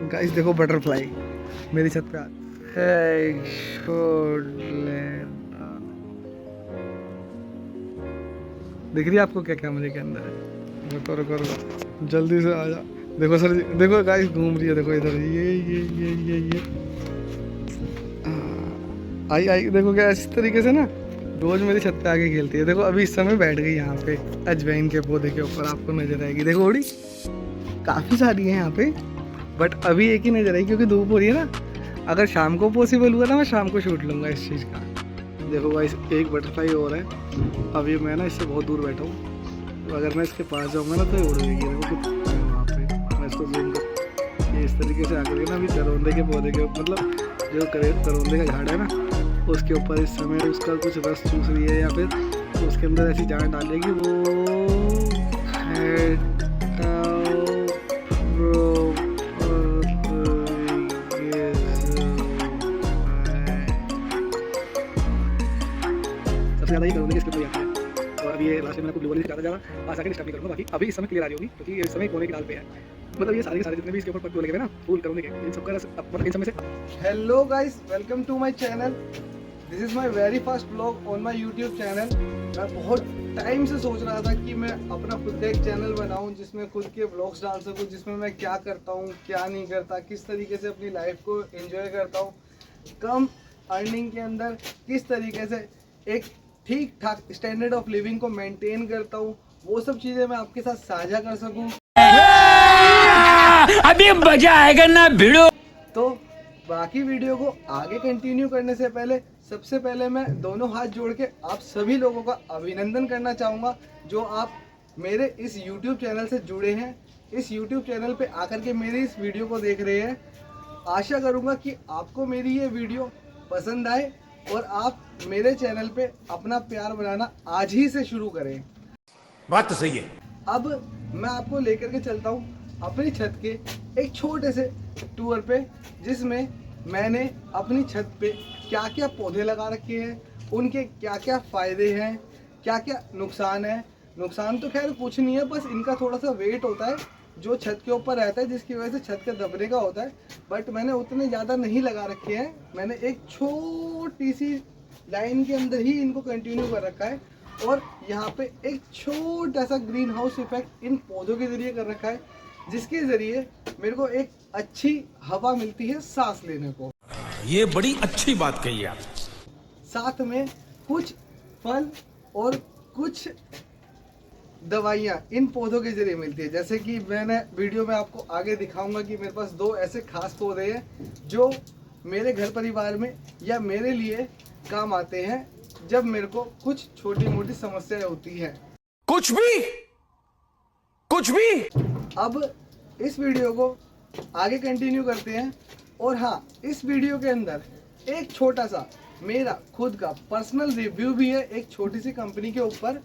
Guys देखो butterfly मेरी छत पे दिख रही है आपको क्या कैमरे के अंदर है? रुको रुको रुको जल्दी से आ जा। देखो सर देखो गाइस घूम रही है, देखो इधर ये आई आई देखो क्या इस तरीके से ना रोज मेरी छत पे आके खेलती है। देखो अभी इस समय बैठ गई यहाँ पे अजवाइन के पौधे के ऊपर, आपको नजर आएगी। देखो उड़ी काफ़ी सारी है यहाँ पे, बट अभी एक ही नजर आई क्योंकि धूप हो रही है ना। अगर शाम को पॉसिबल हुआ ना मैं शाम को शूट लूँगा इस चीज़ का। देखो गाइस एक बटरफ्लाई और है, अभी मैं ना इससे बहुत दूर बैठा हूँ, तो अगर मैं इसके पास जाऊँगा ना तो ये उड़ जाएगी। देखो कुछ वहाँ पे मैं इसको जूम कर ये इस तरीके से आकर के ना अभी करौंदे के पौधे के मतलब जो करौंदे का झाड़ है ना उसके ऊपर इस समय उसका कुछ रस चूस रही है या फिर उसके अंदर ऐसी जान डालेगी वो सबसे ज़्यादा ही करौंदे के इसके आता है। और अभी ये लास्ट में मैंने ब्लू वाली ज़्यादा पास आके डिस्टर्ब नहीं करूँगा, बाकी अभी इस समय क्लियर आ रही होगी क्योंकि इस समय कोने की डाल पे है। मतलब ये सारे जितने भी इसके ऊपर पत्ते लगे हुए ना फूल करौंदे के इन सबका मतलब इन समय से। Hello guys welcome to my channel, this is my very first vlog on my YouTube channel. मैं बहुत टाइम से सोच रहा था कि मैं अपना खुद का एक चैनल बनाऊं जिसमें खुद के व्लॉग्स डाल सकूं, जिसमें मैं क्या करता हूं क्या नहीं करता, किस तरीके से अपनी लाइफ को एंजॉय करता हूं, कम अर्निंग के अंदर किस तरीके से एक ठीक ठाक स्टैंडर्ड ऑफ लिविंग को मेंटेन करता हूं, वो सब चीज़ें मैं आपके साथ साझा कर सकूं। अभी मजा आएगा ना भिड़ो। तो बाकी वीडियो को आगे कंटिन्यू करने से पहले सबसे पहले मैं दोनों हाथ जोड़ के आप सभी लोगों का अभिनंदन करना चाहूँगा जो आप मेरे इस YouTube चैनल से जुड़े हैं, इस YouTube चैनल पे आकर के मेरी इस वीडियो को देख रहे हैं। आशा करूँगा कि आपको मेरी ये वीडियो पसंद आए और आप मेरे चैनल पे अपना प्यार बनाना आज ही से शुरू करें। बात तो सही है। अब मैं आपको लेकर के चलता हूँ अपनी छत के एक छोटे से टूर पे, जिसमें मैंने अपनी छत पे क्या क्या पौधे लगा रखे हैं, उनके क्या क्या फ़ायदे हैं, क्या क्या नुकसान है। नुकसान तो खैर कुछ नहीं है, बस इनका थोड़ा सा वेट होता है जो छत के ऊपर रहता है जिसकी वजह से छत के दबने का होता है। बट मैंने उतने ज़्यादा नहीं लगा रखे हैं, मैंने एक छोटी सी लाइन के अंदर ही इनको कंटिन्यू कर रखा है और यहाँ पे एक छोटा सा ग्रीन हाउस इफेक्ट इन पौधों के ज़रिए कर रखा है, जिसके ज़रिए मेरे को एक अच्छी हवा मिलती है सांस लेने को। ये बड़ी अच्छी बात कही आप। साथ में कुछ फल और कुछ दवाइयाँ इन पौधों के जरिए मिलती है, जैसे कि मैंने वीडियो में आपको आगे दिखाऊंगा कि मेरे पास दो ऐसे खास पौधे हैं जो मेरे घर परिवार में या मेरे लिए काम आते हैं जब मेरे को कुछ छोटी मोटी समस्याएं होती हैं। कुछ भी। अब इस वीडियो को आगे कंटिन्यू करते हैं और हाँ, इस वीडियो के अंदर एक छोटा सा मेरा खुद का पर्सनल रिव्यू भी है एक छोटी सी कंपनी के ऊपर,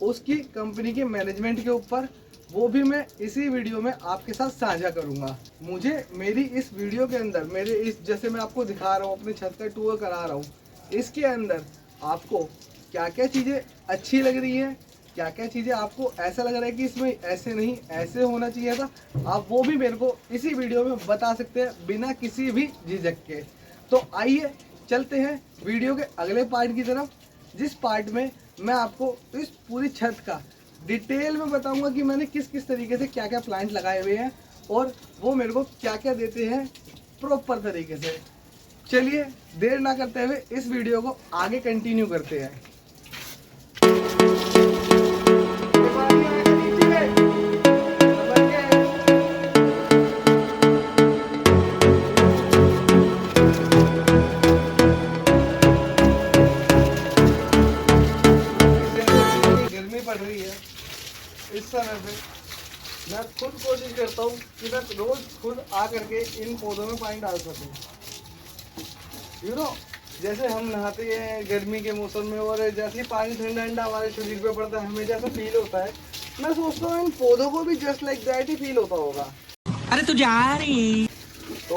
उसकी कंपनी के मैनेजमेंट के ऊपर, वो भी मैं इसी वीडियो में आपके साथ साझा करूंगा। मुझे मेरी इस वीडियो के अंदर मेरे इस जैसे मैं आपको दिखा रहा हूँ अपनी छत का टूर करा रहा हूँ, इसके अंदर आपको क्या क्या चीज़ें अच्छी लग रही हैं, क्या क्या चीज़ें आपको ऐसा लग रहा है कि इसमें ऐसे नहीं ऐसे होना चाहिए था, आप वो भी मेरे को इसी वीडियो में बता सकते हैं बिना किसी भी झिझक के। तो आइए चलते हैं वीडियो के अगले पार्ट की तरफ, जिस पार्ट में मैं आपको इस पूरी छत का डिटेल में बताऊंगा कि मैंने किस किस तरीके से क्या क्या प्लांट लगाए हुए हैं और वो मेरे को क्या क्या देते हैं प्रॉपर तरीके से। चलिए देर ना करते हुए इस वीडियो को आगे कंटिन्यू करते हैं। गर्मी पड़ रही है इस समय पे, मैं खुद कोशिश करता हूँ कि मैं रोज खुद आ करके इन पौधों में पानी डाल सकूँ। यू नो, जैसे हम नहाते हैं गर्मी के मौसम में और जैसे ही पानी ठंडा ठंडा हमारे शरीर पे पड़ता है हमें जैसा फील होता है, मैं सोचता हूँ इन पौधों को भी just like that he feel होता होगा। अरे तू जा रही। तो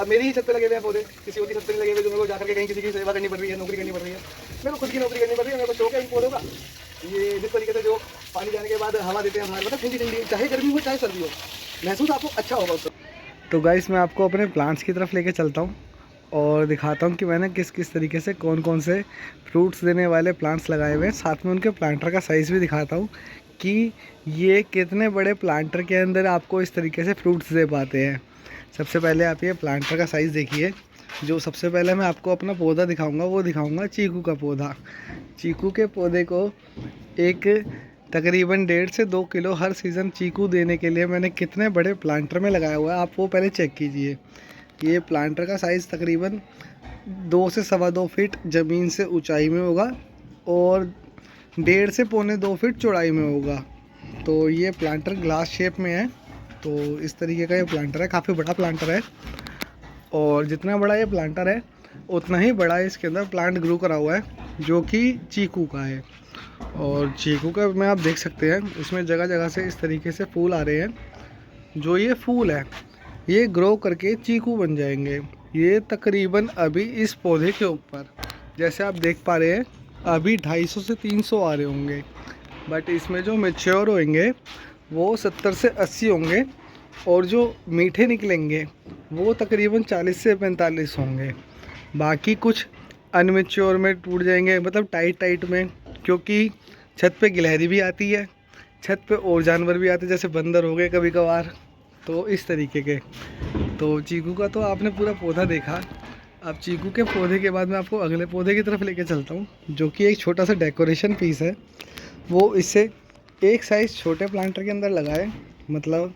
अब मेरी ही छत पे लगे हुए हैं पौधे, किसी और की छत पे लगे हुए जो मेरे को जाकर के कहीं किसी की सेवा करनी पड़ रही है, नौकरी करनी पड़ रही है। मेरे को खुद की नौकरी करनी पड़ रही है, मेरे को शौक है इन पौधों का। ये जिस तरीके से जो पानी जाने के बाद हवा देते हैं बाहर, मतलब ठंडी ठंडी, चाहे गर्मी हो चाहे सर्दी हो, महसूस आपको अच्छा होगा उसको। तो गाइस मैं आपको अपने प्लांट्स की तरफ लेके चलता हूँ और दिखाता हूँ कि मैंने किस किस तरीके से कौन कौन से फ्रूट्स देने वाले प्लांट्स लगाए हुए हैं। साथ में उनके प्लांटर का साइज़ भी दिखाता हूँ कि ये कितने बड़े प्लांटर के अंदर आपको इस तरीके से फ्रूट्स दे पाते हैं। सबसे पहले आप ये प्लांटर का साइज़ देखिए। जो सबसे पहले मैं आपको अपना पौधा दिखाऊंगा वो दिखाऊंगा चीकू का पौधा। चीकू के पौधे को एक तकरीबन 1.5 से 2 किलो हर सीज़न चीकू देने के लिए मैंने कितने बड़े प्लांटर में लगाया हुआ है आप वो पहले चेक कीजिए। ये प्लांटर का साइज़ तकरीबन 2 से 2.25 फीट ज़मीन से ऊंचाई में होगा और 1.5 से 2.25 फीट चौड़ाई में होगा। तो ये प्लांटर ग्लास शेप में है। तो इस तरीके का ये प्लांटर है, काफ़ी बड़ा प्लांटर है। और जितना बड़ा ये प्लांटर है उतना ही बड़ा इसके अंदर प्लांट ग्रो करा हुआ है जो कि चीकू का है। और चीकू का में आप देख सकते हैं इसमें जगह जगह से इस तरीके से फूल आ रहे हैं। जो ये फूल है ये ग्रो करके चीकू बन जाएंगे। ये तकरीबन अभी इस पौधे के ऊपर जैसे आप देख पा रहे हैं अभी 250 से 300 आ रहे होंगे, बट इसमें जो मैच्योर होंगे वो 70 से 80 होंगे और जो मीठे निकलेंगे वो तकरीबन 40 से 45 होंगे। बाकी कुछ अनमेच्योर में टूट जाएंगे, मतलब टाइट में, क्योंकि छत पे गिलहरी भी आती है, छत पे और जानवर भी आते हैं जैसे बंदर हो गए कभी कभार। तो इस तरीके के। तो चीकू का तो आपने पूरा पौधा देखा। अब चीकू के पौधे के बाद मैं आपको अगले पौधे की तरफ लेके चलता हूँ जो कि एक छोटा सा डेकोरेशन पीस है। वो इससे एक साइज़ छोटे प्लांटर के अंदर लगाए, मतलब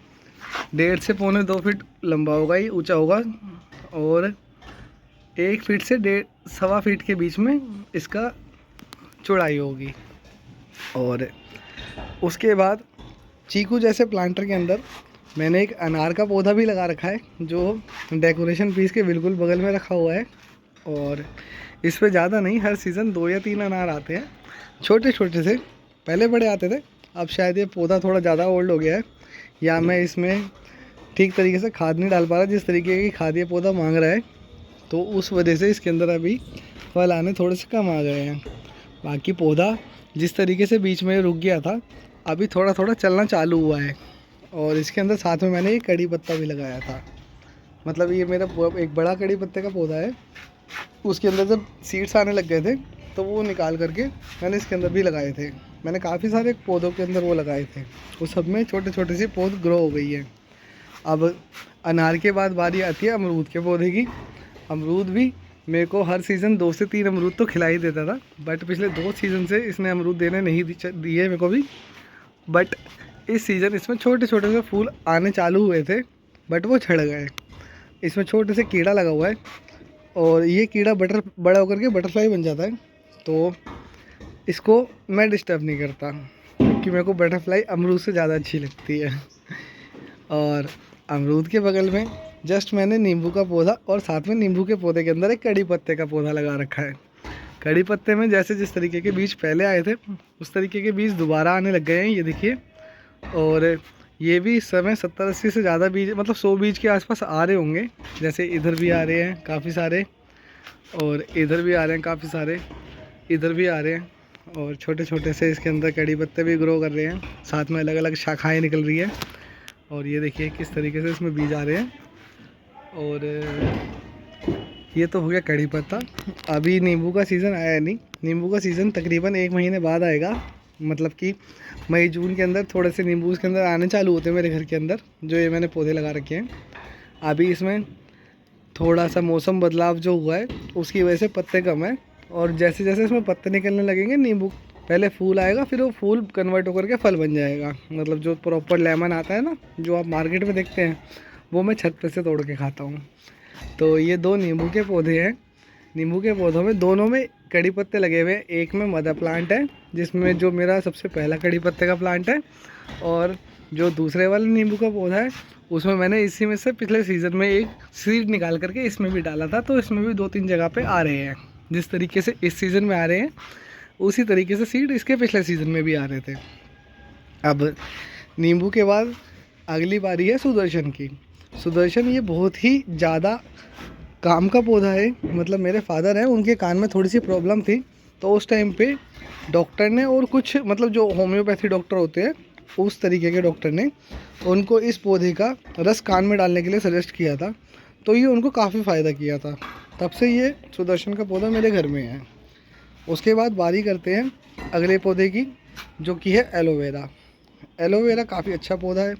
1.5 से 2.25 फीट लंबा होगा, ये ऊंचा होगा और 1 फीट से 1.5 फीट के बीच में इसका चौड़ाई होगी। और उसके बाद चीकू जैसे प्लांटर के अंदर मैंने एक अनार का पौधा भी लगा रखा है जो डेकोरेशन पीस के बिल्कुल बगल में रखा हुआ है। और इस पे ज़्यादा नहीं, हर सीज़न 2 या 3 अनार आते हैं, छोटे छोटे से। पहले बड़े आते थे, अब शायद ये पौधा थोड़ा ज़्यादा ओल्ड हो गया है या मैं इसमें ठीक तरीके से खाद नहीं डाल पा रहा जिस तरीके की खाद ये पौधा मांग रहा है, तो उस वजह से इसके अंदर अभी फल आने थोड़े से कम आ गए हैं। बाकी पौधा जिस तरीके से बीच में रुक गया था अभी थोड़ा थोड़ा चलना चालू हुआ है। और इसके अंदर साथ में मैंने ये कड़ी पत्ता भी लगाया था, मतलब ये मेरा एक बड़ा कड़ी पत्ते का पौधा है। उसके अंदर जब सीड्स आने लग गए थे तो वो निकाल करके मैंने इसके अंदर भी लगाए थे। मैंने काफ़ी सारे पौधों के अंदर वो लगाए थे, उस सब में छोटे छोटे सी पौध ग्रो हो गई है। अब अनार के बाद बारी आती है अमरूद के पौधे की। अमरूद भी मेरे को हर सीज़न 2 से 3 अमरूद तो खिला ही देता था, बट पिछले 2 सीज़न से इसने अमरूद देने नहीं दिए मेरे को भी। बट इस सीज़न इसमें छोटे छोटे से फूल आने चालू हुए थे, बट वो झड़ गए। इसमें छोटे से कीड़ा लगा हुआ है और ये कीड़ा बड़ा होकर के बटरफ्लाई बन जाता है। तो इसको मैं डिस्टर्ब नहीं करता क्योंकि मेरे को बटरफ्लाई अमरूद से ज़्यादा अच्छी लगती है। और अमरूद के बगल में जस्ट मैंने नींबू का पौधा और साथ में नींबू के पौधे के अंदर एक कड़ी पत्ते का पौधा लगा रखा है। कड़ी पत्ते में जैसे जिस तरीके के बीज पहले आए थे उस तरीके के बीज दोबारा आने लग गए हैं, ये देखिए। और ये भी इस समय 70-80 से ज़्यादा बीज, मतलब 100 बीज के आसपास आ रहे होंगे। जैसे इधर भी आ रहे हैं काफ़ी सारे और इधर भी आ रहे हैं काफ़ी सारे, इधर भी आ रहे हैं। और छोटे छोटे से इसके अंदर कड़ी पत्ते भी ग्रो कर रहे हैं, साथ में अलग अलग शाखाएँ निकल रही है। और ये देखिए किस तरीके से इसमें बीज आ रहे हैं। और ये तो हो गया कड़ी पत्ता। अभी नींबू का सीज़न आया नहीं, नींबू का सीज़न तकरीबन 1 महीने बाद आएगा, मतलब कि मई जून के अंदर थोड़े से नींबू इसके अंदर आने चालू होते हैं मेरे घर के अंदर, जो ये मैंने पौधे लगा रखे हैं। अभी इसमें थोड़ा सा मौसम बदलाव जो हुआ है उसकी वजह से पत्ते कम है। और जैसे जैसे इसमें पत्ते निकलने लगेंगे नींबू, पहले फूल आएगा फिर वो फूल कन्वर्ट होकर के फल बन जाएगा। मतलब जो प्रॉपर लेमन आता है ना जो आप मार्केट में देखते हैं, वो मैं छत पे से तोड़ के खाता हूँ। तो ये 2 नींबू के पौधे हैं। नींबू के पौधों में दोनों में कड़ी पत्ते लगे हुए हैं। एक में मदर प्लांट है जिसमें जो मेरा सबसे पहला कड़ी पत्ते का प्लांट है, और जो दूसरे वाले नींबू का पौधा है उसमें मैंने इसी में से पिछले सीज़न में एक सीड निकाल करके इसमें भी डाला था। तो इसमें भी 2-3 जगह पे आ रहे हैं। जिस तरीके से इस सीज़न में आ रहे हैं उसी तरीके से सीड इसके पिछले सीज़न में भी आ रहे थे। अब नींबू के बाद अगली बारी है सुदर्शन की। सुदर्शन ये बहुत ही ज़्यादा काम का पौधा है। मतलब मेरे फादर हैं, उनके कान में थोड़ी सी प्रॉब्लम थी, तो उस टाइम पे डॉक्टर ने और कुछ मतलब जो होम्योपैथी डॉक्टर होते हैं उस तरीके के डॉक्टर ने उनको इस पौधे का रस कान में डालने के लिए सजेस्ट किया था, तो ये उनको काफ़ी फ़ायदा किया था। तब से ये सुदर्शन का पौधा मेरे घर में है। उसके बाद बारी करते हैं अगले पौधे की, जो कि है एलोवेरा। एलोवेरा काफ़ी अच्छा पौधा है।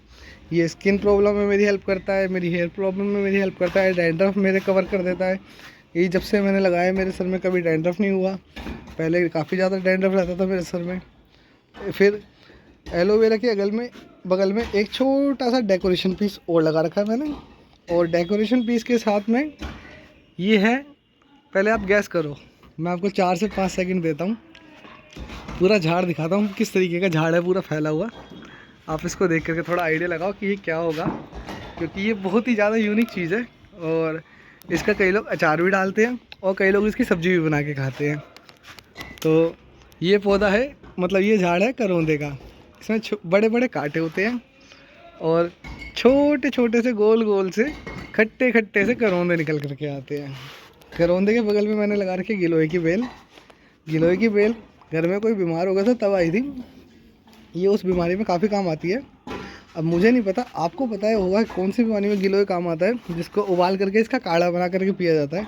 ये स्किन प्रॉब्लम में मेरी हेल्प करता है, मेरी हेयर प्रॉब्लम में मेरी हेल्प करता है, डैंड्रफ मेरे कवर कर देता है। ये जब से मैंने लगाया मेरे सर में कभी डैंड्रफ नहीं हुआ, पहले काफ़ी ज़्यादा डैंड्रफ रहता था मेरे सर में। फिर एलोवेरा के बगल में एक छोटा सा डेकोरेशन पीस और लगा रखा है मैंने, और डेकोरेशन पीस के साथ में ये है, पहले आप गैस करो, मैं आपको 4 से 5 सेकंड देता हूँ, पूरा झाड़ दिखाता हूँ किस तरीके का झाड़ है पूरा फैला हुआ। आप इसको देख करके थोड़ा आइडिया लगाओ कि ये क्या होगा, क्योंकि ये बहुत ही ज़्यादा यूनिक चीज़ है। और इसका कई लोग अचार भी डालते हैं और कई लोग इसकी सब्ज़ी भी बना के खाते हैं। तो ये पौधा है, मतलब ये झाड़ है करौंदे का। इसमें बड़े बड़े कांटे होते हैं और छोटे छोटे से गोल गोल से खट्टे खट्टे से करौंदे निकल करके आते हैं। करौंदे के बगल में मैंने लगा रखी गिलोय की बेल। गिलोय की बेल घर में कोई बीमार हो गया था तब आई थी। ये उस बीमारी में काफ़ी काम आती है। अब मुझे नहीं पता, आपको पता है होगा कौन सी बीमारी में गिलोय काम आता है, जिसको उबाल करके इसका काढ़ा बना करके पिया जाता है।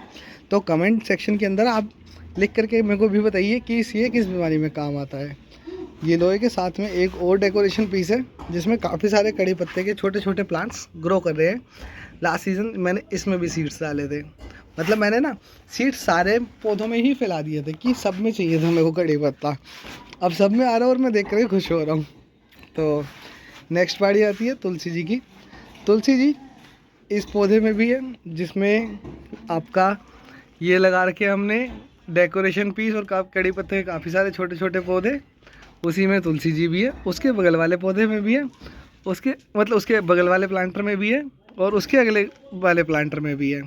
तो कमेंट सेक्शन के अंदर आप लिख करके मेरे को भी बताइए कि ये किस बीमारी में काम आता है। गिलोय के साथ में एक और डेकोरेशन पीस है, जिसमें काफ़ी सारे कड़ी पत्ते के छोटे छोटे प्लांट्स ग्रो कर रहे हैं। लास्ट सीज़न मैंने इसमें भी सीड्स डाले थे, मतलब मैंने ना सीड्स सारे पौधों में ही फैला दिए थे कि सब में चाहिए था मेरे को कड़ी पत्ता। अब सब में आ रहा है और मैं देख कर खुश हो रहा हूँ। तो नेक्स्ट बारी आती है तुलसी जी की। तुलसी जी इस पौधे में भी है, जिसमें आपका ये लगा रखे हमने डेकोरेशन पीस और कड़ी पत्ते के काफ़ी सारे छोटे छोटे पौधे। उसी में तुलसी जी भी है, उसके बगल वाले पौधे में भी है, उसके बगल वाले प्लांटर में भी है और उसके अगले वाले प्लांटर में भी है।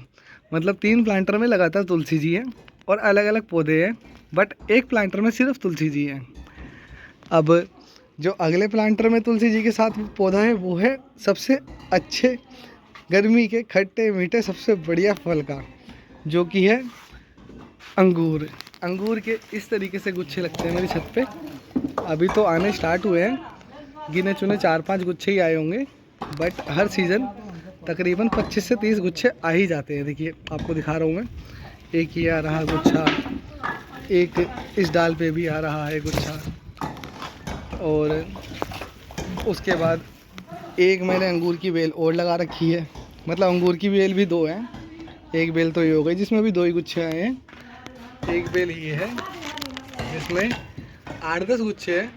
मतलब 3 प्लांटर में लगातार तुलसी जी है और अलग अलग पौधे हैं, बट एक प्लांटर में सिर्फ तुलसी जी है। अब जो अगले प्लांटर में तुलसी जी के साथ पौधा है वो है सबसे अच्छे गर्मी के खट्टे मीठे सबसे बढ़िया फल का, जो कि है अंगूर। अंगूर के इस तरीके से गुच्छे लगते हैं मेरी छत पे। अभी तो आने स्टार्ट हुए हैं, गिने चुने 4-5 गुच्छे ही आए होंगे, बट हर सीज़न तकरीबन 25 से 30 गुच्छे आ ही जाते हैं। देखिए आपको दिखा रहा हूँ मैं, एक ये आ रहा गुच्छा, एक इस डाल पे भी आ रहा है गुच्छा, और उसके बाद एक मैंने अंगूर की बेल और लगा रखी है। मतलब अंगूर की बेल भी 2 हैं, एक बेल तो ये हो गई जिसमें भी 2 ही गुच्छे आए हैं, एक बेल ये है जिसमें 8-10 गुच्छे हैं,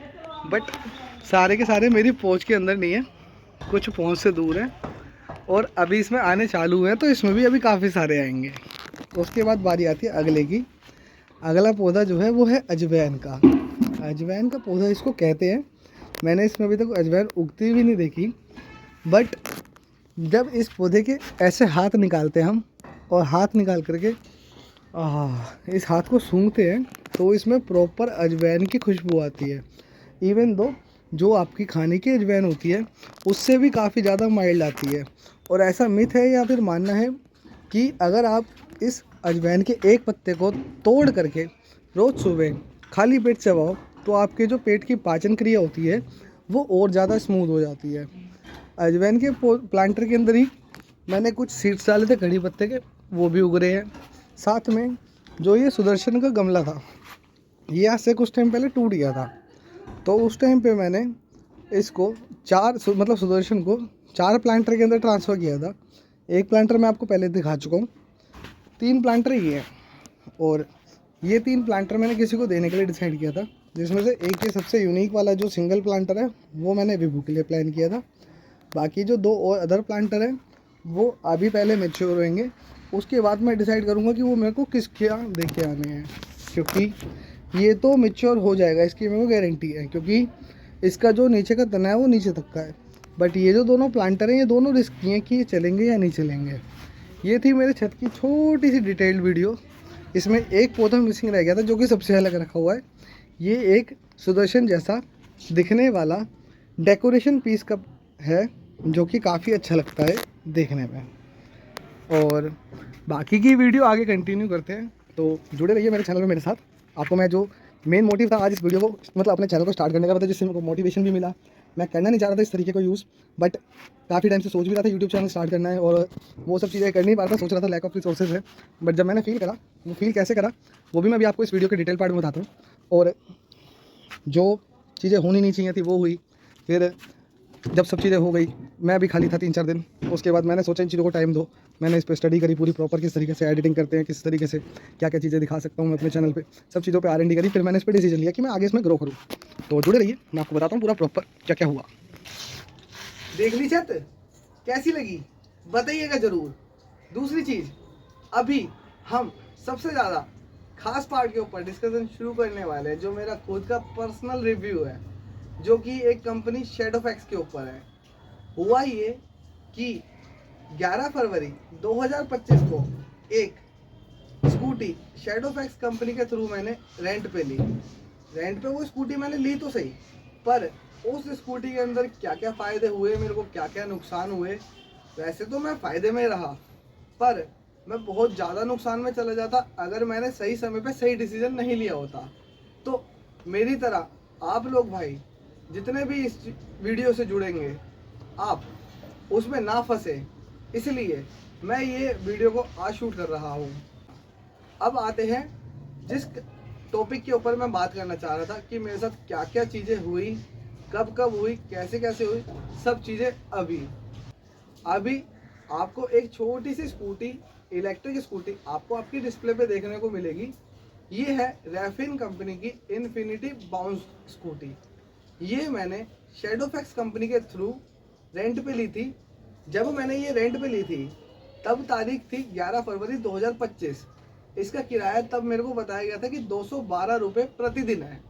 बट सारे के सारे मेरी पहुंच के अंदर नहीं है, कुछ पहुंच से दूर है और अभी इसमें आने चालू हैं, तो इसमें भी अभी काफ़ी सारे आएंगे। उसके बाद बारी आती है अगले की। अगला पौधा जो है वो है अजवाइन का। अजवाइन का पौधा इसको कहते हैं। मैंने इसमें अभी तक अजवाइन उगती भी नहीं देखी, बट जब इस पौधे के ऐसे हाथ निकालते हैं हम, और हाथ निकाल करके इस हाथ को सूंघते हैं, तो इसमें प्रॉपर अजवाइन की खुशबू आती है। इवन दो जो आपकी खाने की अजवाइन होती है उससे भी काफ़ी ज़्यादा माइल्ड आती है। और ऐसा मिथ है या फिर मानना है कि अगर आप इस अजवाइन के एक पत्ते को तोड़ करके रोज़ सुबह खाली पेट चबाओ, तो आपके जो पेट की पाचन क्रिया होती है वो और ज़्यादा स्मूथ हो जाती है। अजवाइन के प्लांटर के अंदर ही मैंने कुछ सीड्स डाले थे कड़ी पत्ते के, वो भी उग रहे हैं। साथ में जो ये सुदर्शन का गमला था, ये आज से कुछ टाइम पहले टूट गया था, तो उस टाइम पे मैंने इसको सुदर्शन को 4 प्लांटर के अंदर ट्रांसफ़र किया था। एक प्लांटर मैं आपको पहले दिखा चुका हूँ, 3 प्लांटर ये हैं, और ये 3 प्लांटर मैंने किसी को देने के लिए डिसाइड किया था, जिसमें से एक ये सबसे यूनिक वाला जो सिंगल प्लांटर है वो मैंने विभू के लिए प्लान किया था। बाकी जो 2 और अदर प्लांटर हैं वो अभी पहले मैच्योर होंगे, उसके बाद मैं डिसाइड करूँगा कि वो मेरे को किस क्या दे के आने हैं, क्योंकि ये तो मैच्योर हो जाएगा, इसकी मेरे को गारंटी है, क्योंकि इसका जो नीचे का तना है वो नीचे तक का है। बट ये जो दोनों प्लांटर हैं ये दोनों रिस्की हैं कि ये चलेंगे या नहीं चलेंगे। ये थी मेरे छत की छोटी सी डिटेल्ड वीडियो। इसमें एक पौधा मिसिंग रह गया था जो कि सबसे अलग रखा हुआ है। ये एक सुदर्शन जैसा दिखने वाला डेकोरेशन पीस का है, जो कि काफ़ी अच्छा लगता है देखने में। और बाकी की वीडियो आगे कंटिन्यू करते हैं, तो जुड़े रहिए मेरे चैनल में मेरे साथ। आपको मैं जो मेन मोटिव था आज इस वीडियो को, मतलब अपने चैनल को स्टार्ट करने का, मतलब जिससे मेरे को मोटिवेशन भी मिला, मैं करना नहीं चाह रहा था इस तरीके को यूज़, बट काफ़ी टाइम से सोच भी रहा था यूट्यूब चैनल स्टार्ट करना है और वो सब चीज़ें कर नहीं पा रहा था, सोच रहा था लैक ऑफ रिसोर्सेज है। बट जब मैंने फील करा, वो फील कैसे करा वो भी मैं अभी आपको इस वीडियो के डिटेल पार्ट में बताता हूँ। और जो चीज़ें होनी नहीं चाहिए थी वो हुई। फिर जब सब चीज़ें हो गई, मैं भी खाली था 3-4 दिन। उसके बाद मैंने सोचा इन चीज़ों को टाइम दो, मैंने इस पर स्टडी करी पूरी प्रॉपर, किस तरीके से एडिटिंग करते हैं, किस तरीके से क्या क्या चीज़ें दिखा सकता हूँ मैं अपने चैनल पे, सब चीज़ों पे R&D करी। फिर मैंने इस पर डिसीजन लिया कि मैं आगे इसमें ग्रो करूँ। तो जुड़े रहिए, मैं आपको बताता हूँ पूरा प्रॉपर क्या क्या हुआ। देख ली छत कैसी लगी बताइएगा ज़रूर। दूसरी चीज़, अभी हम सबसे ज़्यादा खास पार्ट के ऊपर डिस्कशन शुरू करने वाले हैं, जो मेरा खुद का पर्सनल रिव्यू है, जो कि एक कंपनी शैडोफैक्स के ऊपर है। हुआ ये कि 11 फरवरी 2025 को एक स्कूटी शैडोफैक्स कंपनी के थ्रू मैंने रेंट पे ली। रेंट पे वो स्कूटी मैंने ली तो सही, पर उस स्कूटी के अंदर क्या क्या फ़ायदे हुए, मेरे को क्या क्या नुकसान हुए। वैसे तो मैं फ़ायदे में रहा, पर मैं बहुत ज़्यादा नुकसान में चला जाता अगर मैंने सही समय पे सही डिसीजन नहीं लिया होता। तो मेरी तरह आप लोग भाई जितने भी इस वीडियो से जुड़ेंगे, आप उसमें ना फंसे, इसलिए मैं ये वीडियो को आज शूट कर रहा हूँ। अब आते हैं जिस टॉपिक के ऊपर मैं बात करना चाह रहा था कि मेरे साथ क्या क्या चीज़ें हुई, कब कब हुई, कैसे कैसे हुई, सब चीज़ें अभी आपको एक छोटी सी स्कूटी, इलेक्ट्रिक स्कूटी आपको आपकी डिस्प्ले पे देखने को मिलेगी। ये है रेफिन कंपनी की इन्फिनिटी बाउंस स्कूटी। ये मैंने शैडोफैक्स कंपनी के थ्रू रेंट पे ली थी। जब मैंने ये रेंट पे ली थी तब तारीख थी 11 फरवरी 2025। इसका किराया तब मेरे को बताया गया था कि 212 रुपये प्रतिदिन है।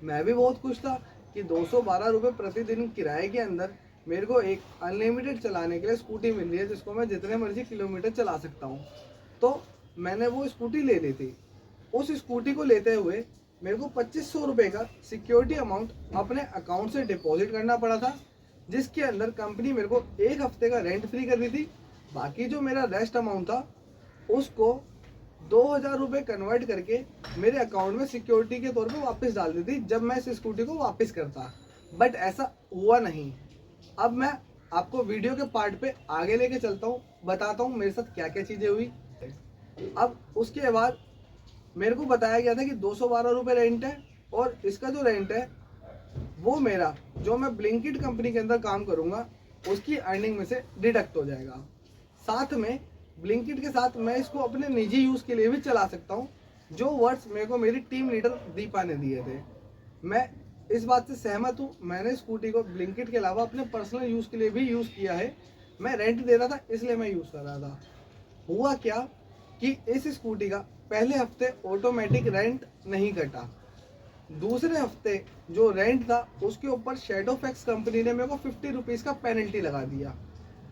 मैं भी बहुत खुश था कि 212 रुपये प्रतिदिन किराए के अंदर मेरे को एक अनलिमिटेड चलाने के लिए स्कूटी मिल रही है, जिसको मैं जितने मर्जी किलोमीटर चला सकता हूँ। तो मैंने वो स्कूटी ले ली थी। उस स्कूटी को लेते हुए मेरे को 2500 रुपये का सिक्योरिटी अमाउंट अपने अकाउंट से डिपॉजिट करना पड़ा था, जिसके अंदर कंपनी मेरे को एक हफ्ते का रेंट फ्री कर दी थी। बाकी जो मेरा रेस्ट अमाउंट था उसको 2000 रुपये कन्वर्ट करके मेरे अकाउंट में सिक्योरिटी के तौर पे वापस डाल दी थी जब मैं इस स्कूटी को वापस करता। बट ऐसा हुआ नहीं। अब मैं आपको वीडियो के पार्ट पे आगे लेके चलता हूँ, बताता हूँ मेरे साथ क्या क्या चीज़ें हुई। अब उसके बाद मेरे को बताया गया था कि 212 रुपये रेंट है, और इसका जो रेंट है वो मेरा जो मैं ब्लिंकिट कंपनी के अंदर काम करूँगा उसकी अर्निंग में से डिडक्ट हो जाएगा। साथ में ब्लिंकिट के साथ मैं इसको अपने निजी यूज़ के लिए भी चला सकता हूँ, जो वर्ड्स मेरे को मेरी टीम लीडर दीपा ने दिए थे। मैं इस बात से सहमत हूँ। मैंने स्कूटी को ब्लिंकिट के अलावा अपने पर्सनल यूज़ के लिए भी यूज़ किया है। मैं रेंट दे रहा था इसलिए मैं यूज़ कर रहा था। हुआ क्या कि इस स्कूटी का पहले हफ्ते ऑटोमेटिक रेंट नहीं कटा। दूसरे हफ्ते जो रेंट था उसके ऊपर शैडोफैक्स कंपनी ने मेरे को 50 रुपीज़ का पेनल्टी लगा दिया।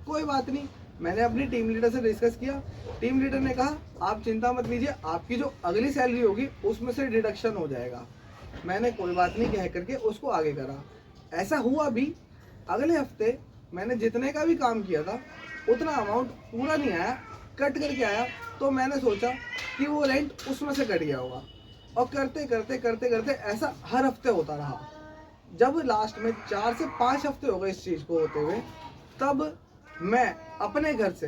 कोई बात नहीं, मैंने अपनी टीम लीडर से डिस्कस किया। टीम लीडर ने कहा आप चिंता मत लीजिए, आपकी जो अगली सैलरी होगी उसमें से डिडक्शन हो जाएगा। मैंने कोई बात नहीं कह करके उसको आगे करा। ऐसा हुआ भी, अगले हफ्ते मैंने जितने का भी काम किया था उतना अमाउंट पूरा नहीं आया, कट करके आया। तो मैंने सोचा कि वो रेंट उसमें से कट गया होगा, और करते करते करते करते ऐसा हर हफ्ते होता रहा। जब लास्ट में 4 से 5 हफ्ते हो गए इस चीज़ को होते हुए, तब मैं अपने घर से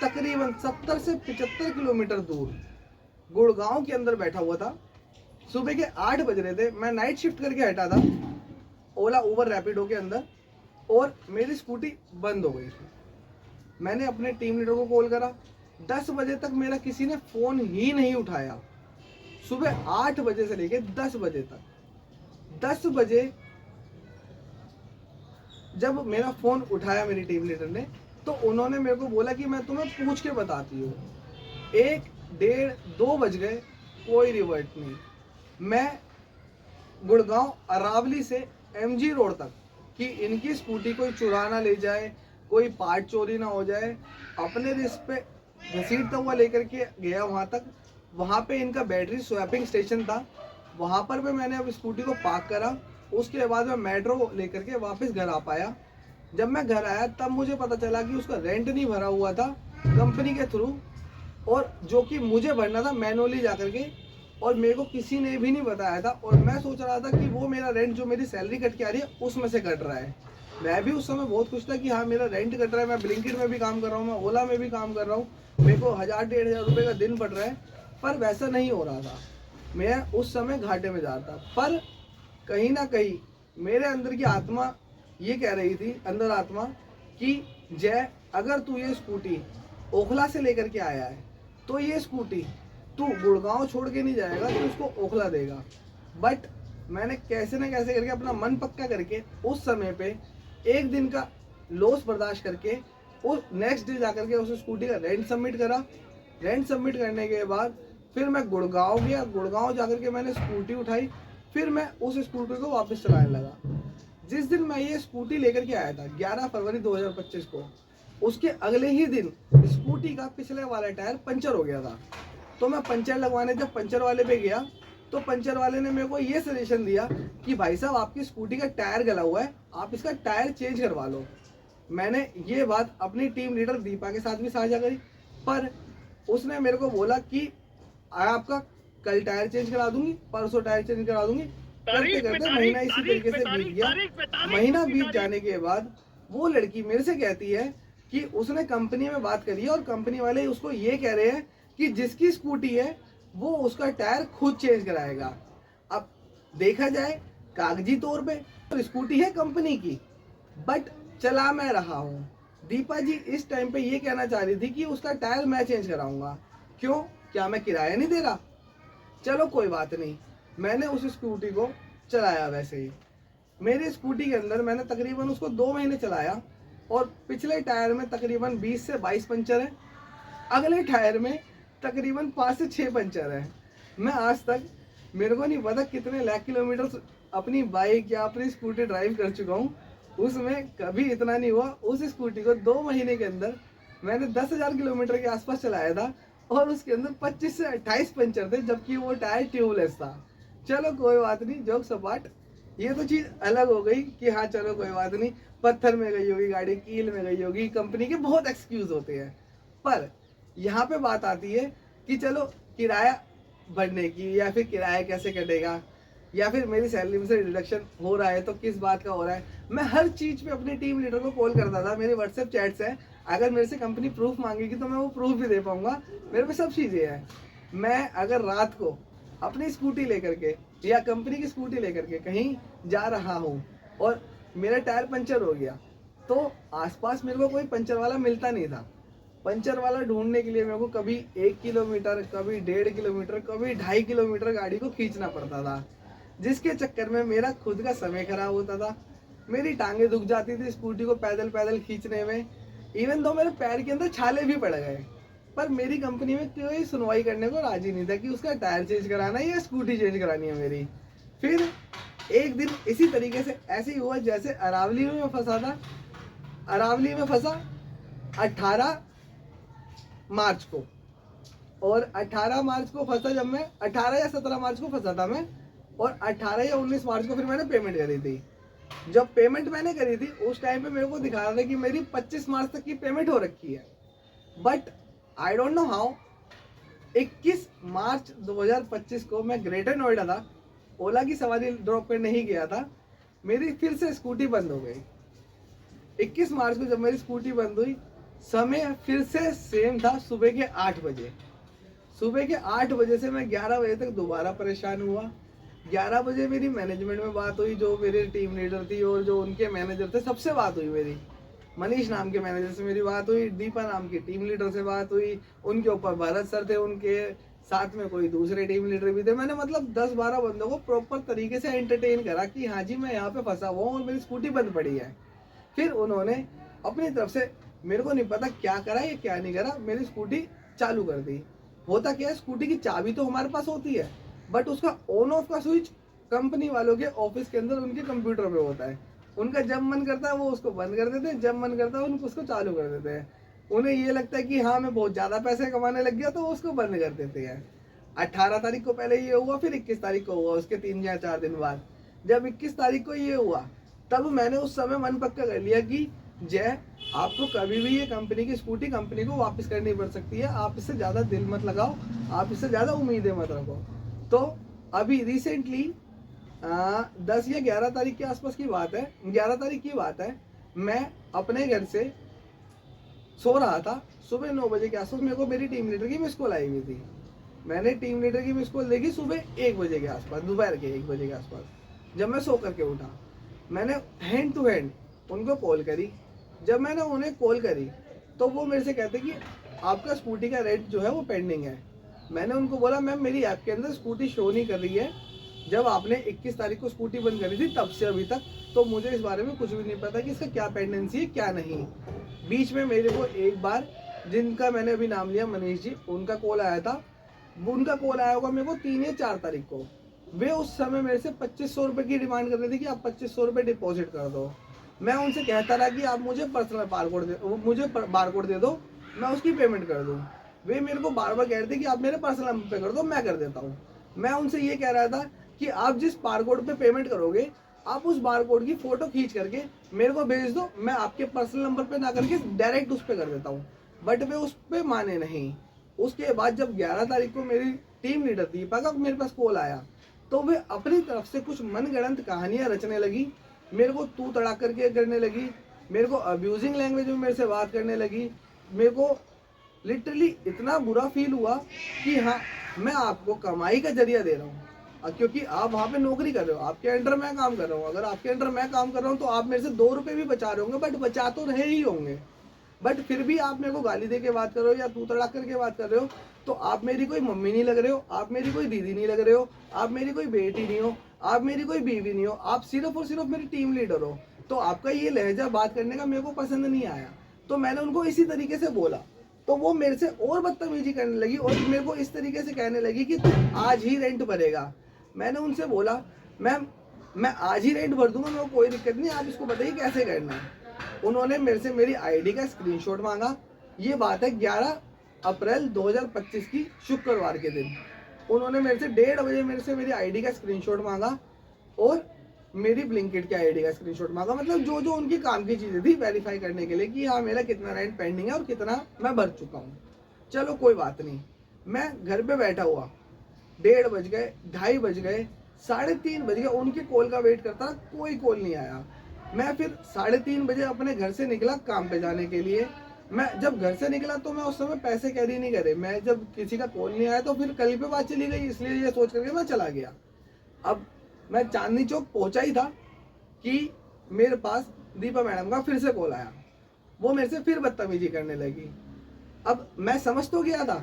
तकरीबन 70 से 75 किलोमीटर दूर गुड़गांव के अंदर बैठा हुआ था। सुबह के 8 बज रहे थे, मैं नाइट शिफ्ट करके हटा था ओला उबर रैपिडो के अंदर, और मेरी स्कूटी बंद हो गई थी। मैंने अपने टीम लीडर को कॉल करा, 10 बजे तक मेरा किसी ने फ़ोन ही नहीं उठाया। सुबह 8 बजे से लेके 10 बजे तक। 10 बजे जब मेरा फ़ोन उठाया मेरी टीम लीडर ने, तो उन्होंने मेरे को बोला कि मैं तुम्हें पूछ के बताती हूँ। 1, 1:30, 2 बज गए, कोई रिवर्ट नहीं। मैं गुड़गांव अरावली से MG रोड तक कि इनकी स्कूटी कोई चुरा ना ले जाए, कोई पार्ट चोरी ना हो जाए, अपने रिस्क पे घसीटता हुआ लेकर के गया वहाँ तक। वहाँ पे इनका बैटरी स्वैपिंग स्टेशन था, वहाँ पर भी मैंने अब स्कूटी को पार्क करा। उसके बाद मैं मेट्रो लेकर के वापस घर आ पाया। जब मैं घर आया तब मुझे पता चला कि उसका रेंट नहीं भरा हुआ था कंपनी के थ्रू, और जो कि मुझे भरना था मैनुअली जा करके, और मेरे को किसी ने भी नहीं बताया था। और मैं सोच रहा था कि वो मेरा रेंट जो मेरी सैलरी कट के आ रही है उसमें से कट रहा है। मैं भी उस समय बहुत खुश था कि हाँ मेरा रेंट कट रहा है, मैं ब्लिंकिट में भी काम कर रहा हूँ, मैं ओला में भी काम कर रहा हूँ, मेरे को 1000-1500 रुपये का दिन पड़ रहा है। पर वैसा नहीं हो रहा था, मैं उस समय घाटे में जा रहा था। पर कहीं ना कहीं मेरे अंदर की आत्मा ये कह रही थी, अंदर आत्मा, कि जय अगर तू ये स्कूटी ओखला से लेकर के आया है तो ये स्कूटी तू गुड़गांव छोड़ के नहीं जाएगा, तू उसको ओखला देगा। बट मैंने कैसे ना कैसे करके अपना मन पक्का करके उस समय पे एक दिन का लॉस बर्दाश्त करके उस नेक्स्ट डे जा करके उस स्कूटी का रेंट सबमिट करा। रेंट सबमिट करने के बाद फिर मैं गुड़गांव गया, गुड़गांव जा करके मैंने स्कूटी उठाई, फिर मैं उस स्कूटी को वापस चलाने लगा। जिस दिन मैं ये स्कूटी लेकर के आया था 11 फरवरी 2025 को, उसके अगले ही दिन स्कूटी का पिछले वाला टायर पंचर हो गया था। तो मैं पंचर लगवाने जब पंचर वाले पे गया तो पंचर वाले ने मेरे को ये सजेशन दिया कि भाई साहब आपकी स्कूटी का टायर गला हुआ है, आप इसका टायर चेंज करवा लो। मैंने ये बात अपनी टीम लीडर दीपा के साथ भी साझा करी, पर उसने मेरे को बोला कि आपका कल टायर चेंज करा दूंगी, परसों टायर चेंज करा दूंगी। करते करते महीना इसी तरीके से बीत गया। महीना बीत जाने के बाद वो लड़की मेरे से कहती है कि उसने कंपनी में बात करी है और कंपनी वाले उसको ये कह रहे हैं कि जिसकी स्कूटी है वो उसका टायर खुद चेंज कराएगा। अब देखा जाए कागजी तौर पे तो स्कूटी है कंपनी की, बट चला मैं रहा हूँ। दीपा जी इस टाइम पे ये कहना चाह रही थी कि उसका टायर मैं चेंज कराऊंगा। क्यों? क्या मैं किराया नहीं दे रहा? चलो कोई बात नहीं, मैंने उस स्कूटी को चलाया। वैसे ही मेरी स्कूटी के अंदर मैंने तकरीबन उसको 2 महीने चलाया और पिछले टायर में तकरीबन 20 से 22 पंचर है, अगले टायर में तकरीबन 5 से 6 पंचर है। मैं आज तक मेरे को नहीं पता कितने लाख किलोमीटर अपनी बाइक या अपनी स्कूटी ड्राइव कर चुका हूँ, उसमें कभी इतना नहीं हुआ। उस स्कूटी को 2 महीने के अंदर मैंने 10,000 किलोमीटर के आसपास चलाया था और उसके अंदर 25 से 28 पंचर थे, जबकि वो टायर ट्यूबलेस था। चलो कोई बात नहीं, जोक सपाट, ये तो चीज़ अलग हो गई कि हाँ चलो कोई बात नहीं, पत्थर में गई होगी गाड़ी, कील में गई होगी, कंपनी के बहुत एक्सक्यूज होते हैं। पर यहाँ पे बात आती है कि चलो किराया बढ़ने की, या फिर किराया कैसे कटेगा, या फिर मेरी सैलरी में से डिडक्शन हो रहा है तो किस बात का हो रहा है। मैं हर चीज़ पे अपनी टीम लीडर को कॉल करता था, मेरे व्हाट्सएप चैट्स हैं, अगर मेरे से कंपनी प्रूफ मांगेगी तो मैं वो प्रूफ भी दे पाऊंगा, मेरे पे सब चीज़ें हैं। मैं अगर रात को अपनी स्कूटी लेकर के या कंपनी की स्कूटी लेकर के कहीं जा रहा हूँ और मेरा टायर पंचर हो गया तो आसपास मेरे को कोई पंचर वाला मिलता नहीं था। पंचर वाला ढूंढने के लिए मेरे को कभी 1 किलोमीटर, कभी 1.5 किलोमीटर, कभी 2.5 किलोमीटर गाड़ी को खींचना पड़ता था, जिसके चक्कर में मेरा खुद का समय खराब होता था। मेरी टांगे दुख जाती थी स्कूटी को पैदल पैदल खींचने में। इवन तो मेरे पैर के अंदर छाले भी पड़ गए, पर मेरी कंपनी में कोई सुनवाई करने को राजी नहीं था कि उसका टायर चेंज कराना है या स्कूटी चेंज करानी है मेरी। फिर एक दिन इसी तरीके से ऐसे ही हुआ जैसे अरावली में फंसा था। अरावली में फंसा 18 मार्च को, और 18 मार्च को फंसा जब मैं, 18 या 17 मार्च को फंसा था मैं, और 18 या 19 मार्च को फिर मैंने पेमेंट करी थी। जब पेमेंट मैंने करी थी उस टाइम पे मेरे को दिखा रहा था कि मेरी 25 मार्च तक की पेमेंट हो रखी है, but I don't know how 21 मार्च 2025 को मैं ग्रेटर नोएडा था, ओला की सवारी ड्रॉप करने ही गया था, मेरी फिर से स्कूटी बंद हो गई। 21 मार्च को जब मेरी स्कूटी बंद हुई, समय फिर से सेम था, सुबह के 8 बजे। सुबह के 8 बजे से मैं 11 बजे तक दोबारा परेशान हुआ। 11 बजे मेरी मैनेजमेंट में बात हुई, जो मेरी टीम लीडर थी और जो उनके मैनेजर थे सबसे बात हुई मेरी। मनीष नाम के मैनेजर से मेरी बात हुई, दीपा नाम की टीम लीडर से बात हुई, उनके ऊपर भरत सर थे, उनके साथ में कोई दूसरे टीम लीडर भी थे। मैंने मतलब 10-12 बंदों को प्रॉपर तरीके से एंटरटेन करा कि हाँ जी मैं यहाँ पे फंसा हुआ हूँ और मेरी स्कूटी बंद पड़ी है। फिर उन्होंने अपनी तरफ से, मेरे को नहीं पता क्या करा या क्या नहीं करा, मेरी स्कूटी चालू कर दी। होता क्या है, स्कूटी की चाबी तो हमारे पास होती है, बट उसका ऑन ऑफ का स्विच कंपनी वालों के ऑफिस के अंदर उनके कंप्यूटर पे होता है। उनका जब मन करता है वो उसको बंद कर देते हैं, जब मन करता है उनको उसको चालू कर देते हैं। उन्हें ये लगता है कि हाँ मैं बहुत ज़्यादा पैसे कमाने लग गया तो वो उसको बंद कर देते हैं। 18 तारीख को पहले ये हुआ, फिर 21 तारीख को हुआ, उसके 3 या 4 दिन बाद जब 21 तारीख को ये हुआ, तब मैंने उस समय मन पक्का कर लिया कि जय आपको कभी भी ये कंपनी की स्कूटी कंपनी को वापस करनी पड़ सकती है, आप इससे ज़्यादा दिल मत लगाओ, आप इससे ज़्यादा उम्मीदें मत रखो। तो अभी रिसेंटली 10 या 11 तारीख के आसपास की बात है, 11 तारीख की बात है, मैं अपने घर से सो रहा था, सुबह 9 बजे के आसपास मेरे को मेरी टीम लीडर की मिस कॉल आई हुई थी। मैंने टीम लीडर की मिस कॉल देखी सुबह 1 बजे के आसपास, दोपहर के 1 बजे के आसपास। जब मैं सो करके उठा, मैंने हैंड टू हैंड उनको कॉल करी। जब मैंने उन्हें कॉल करी तो वो मेरे से कहते कि आपका स्कूटी का रेट जो है वो पेंडिंग है। मैंने उनको बोला मैम मेरी ऐप के अंदर स्कूटी शो नहीं कर रही है, जब आपने 21 तारीख को स्कूटी बंद करी थी तब से अभी तक तो मुझे इस बारे में कुछ भी नहीं पता कि इसका क्या पेंडेंसी है क्या नहीं। बीच में मेरे को एक बार, जिनका मैंने अभी नाम लिया मनीष जी, उनका कॉल आया था। उनका कॉल आया होगा मेरे को 3 या 4 तारीख को। वे उस समय मेरे से 2500 रुपये की डिमांड कर रहे थे कि आप 2500 रुपये डिपॉजिट कर दो। मैं उनसे कहता रहा कि आप मुझे पर्सनल बारकोड दे दो, मैं उसकी पेमेंट कर दूँ। वे मेरे को बार बार कह रहे थे कि आप मेरे पर्सनल नंबर पे कर दो, मैं कर देता हूँ। मैं उनसे ये कह रहा था कि आप जिस बारकोड पे पेमेंट करोगे आप उस बारकोड की फ़ोटो खींच करके मेरे को भेज दो, मैं आपके पर्सनल नंबर पे ना करके डायरेक्ट उस पर कर देता हूँ। बट वे उस पर माने नहीं। उसके बाद जब 11 तारीख को मेरी टीम लीडर दीपा का मेरे पास कॉल आया तो वे अपनी तरफ से कुछ मनगढ़ंत कहानियां रचने लगी, मेरे को तू तड़ा करके करने लगी, मेरे को अब्यूजिंग लैंग्वेज में मेरे से बात करने लगी। मेरे को लिटरली इतना बुरा फील हुआ कि हाँ मैं आपको कमाई का जरिया दे रहा हूँ, क्योंकि आप वहाँ पे नौकरी कर रहे हो, आपके अंडर मैं काम कर रहा हूँ। अगर आपके अंडर मैं काम कर रहा हूँ तो आप मेरे से 2 रुपये भी बचा रहे होंगे, बट बचा तो रहे ही होंगे। बट फिर भी आप मेरे को गाली दे के बात कर रहे हो या तू तड़ा करके बात कर रहे हो, तो आप मेरी कोई मम्मी नहीं लग रहे हो, आप मेरी कोई दीदी नहीं लग रहे हो, आप मेरी कोई बेटी नहीं हो, आप मेरी कोई बीवी नहीं हो, आप सिर्फ और सिर्फ मेरी टीम लीडर हो। तो आपका ये लहजा बात करने का मेरे को पसंद नहीं आया। तो मैंने उनको इसी तरीके से बोला, तो वो मेरे से और बदतमीजी करने लगी और मेरे को इस तरीके से कहने लगी कि तू आज ही रेंट भरेगा। मैंने उनसे बोला मैम मैं आज ही रेंट भर दूंगा, मेरे को कोई दिक्कत नहीं, आप इसको बताइए कैसे करना है। उन्होंने मेरे से मेरी आईडी का स्क्रीनशॉट मांगा। ये बात है 11 अप्रैल 2025 की शुक्रवार के दिन। उन्होंने मेरे से 1:30 बजे मेरे से मेरी आईडी का स्क्रीनशॉट मांगा और मेरी ब्लिंकिट की आईडी का स्क्रीनशॉट मांगा। मतलब जो जो उनकी काम की चीज़ें थी वेरीफाई करने के लिए कि हाँ मेरा कितना रेंट पेंडिंग है और कितना मैं भर चुका हूँ। चलो कोई बात नहीं, मैं घर पे बैठा हुआ, 1:30 बज गए, 2:30 बज गए, 3:30 बज गए, उनके कॉल का वेट करता, कोई कॉल नहीं आया। मैं फिर 3:30 बजे अपने घर से निकला काम पे जाने के लिए। मैं जब घर से निकला तो मैं उस समय पैसे कैरी नहीं करे, मैं जब किसी का कॉल नहीं आया तो फिर कल पे बात चली गई, इसलिए ये सोच करके मैं चला गया। अब मैं चांदनी चौक पहुंचा ही था कि मेरे पास दीपा मैडम का फिर से कॉल आया। वो मेरे से फिर बदतमीजी करने लगी। अब मैं समझ तो गया था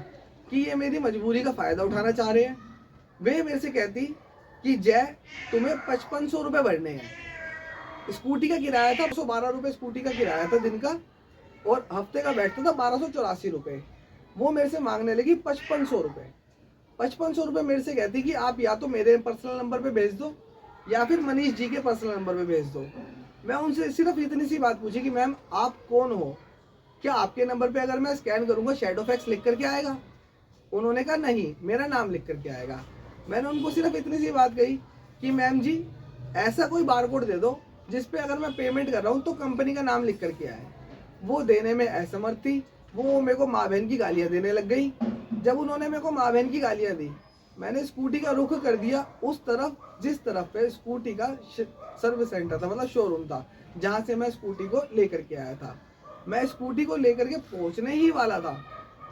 कि ये मेरी मजबूरी का फ़ायदा उठाना चाह रहे हैं। वे मेरे से कहती कि जय तुम्हें 5500 रुपये भरने हैं। स्कूटी का किराया था 112 रुपये, स्कूटी का किराया था दिन का, और हफ्ते का बैठता था 1284 रुपये। वो मेरे से मांगने लगी 5500 रुपये। 5500 रुपये मेरे से कहती कि आप या तो मेरे पर्सनल नंबर पे भेज दो या फिर मनीष जी के पर्सनल नंबर पे भेज दो। मैं उनसे सिर्फ इतनी सी बात पूछी कि मैम आप कौन हो, क्या आपके नंबर पे अगर मैं स्कैन करूँगा शैडो फैक्स लिख करके आएगा? उन्होंने कहा नहीं, मेरा नाम लिख करके आएगा। मैंने उनको सिर्फ इतनी सी बात कही कि मैम जी ऐसा कोई बारकोड दे दो जिस पे अगर मैं पेमेंट कर रहा हूँ तो कंपनी का नाम लिख करके आए। वो देने में असमर्थ थी, वो मेरे को माँ बहन की गालियाँ देने लग गई। जब उन्होंने मेरे को माँ बहन की गालियाँ दी, मैंने स्कूटी का रुख कर दिया उस तरफ जिस तरफ पे स्कूटी का सर्विस सेंटर था, मतलब शोरूम था, जहाँ से मैं स्कूटी को लेकर के आया था। मैं स्कूटी को लेकर के पहुँचने ही वाला था,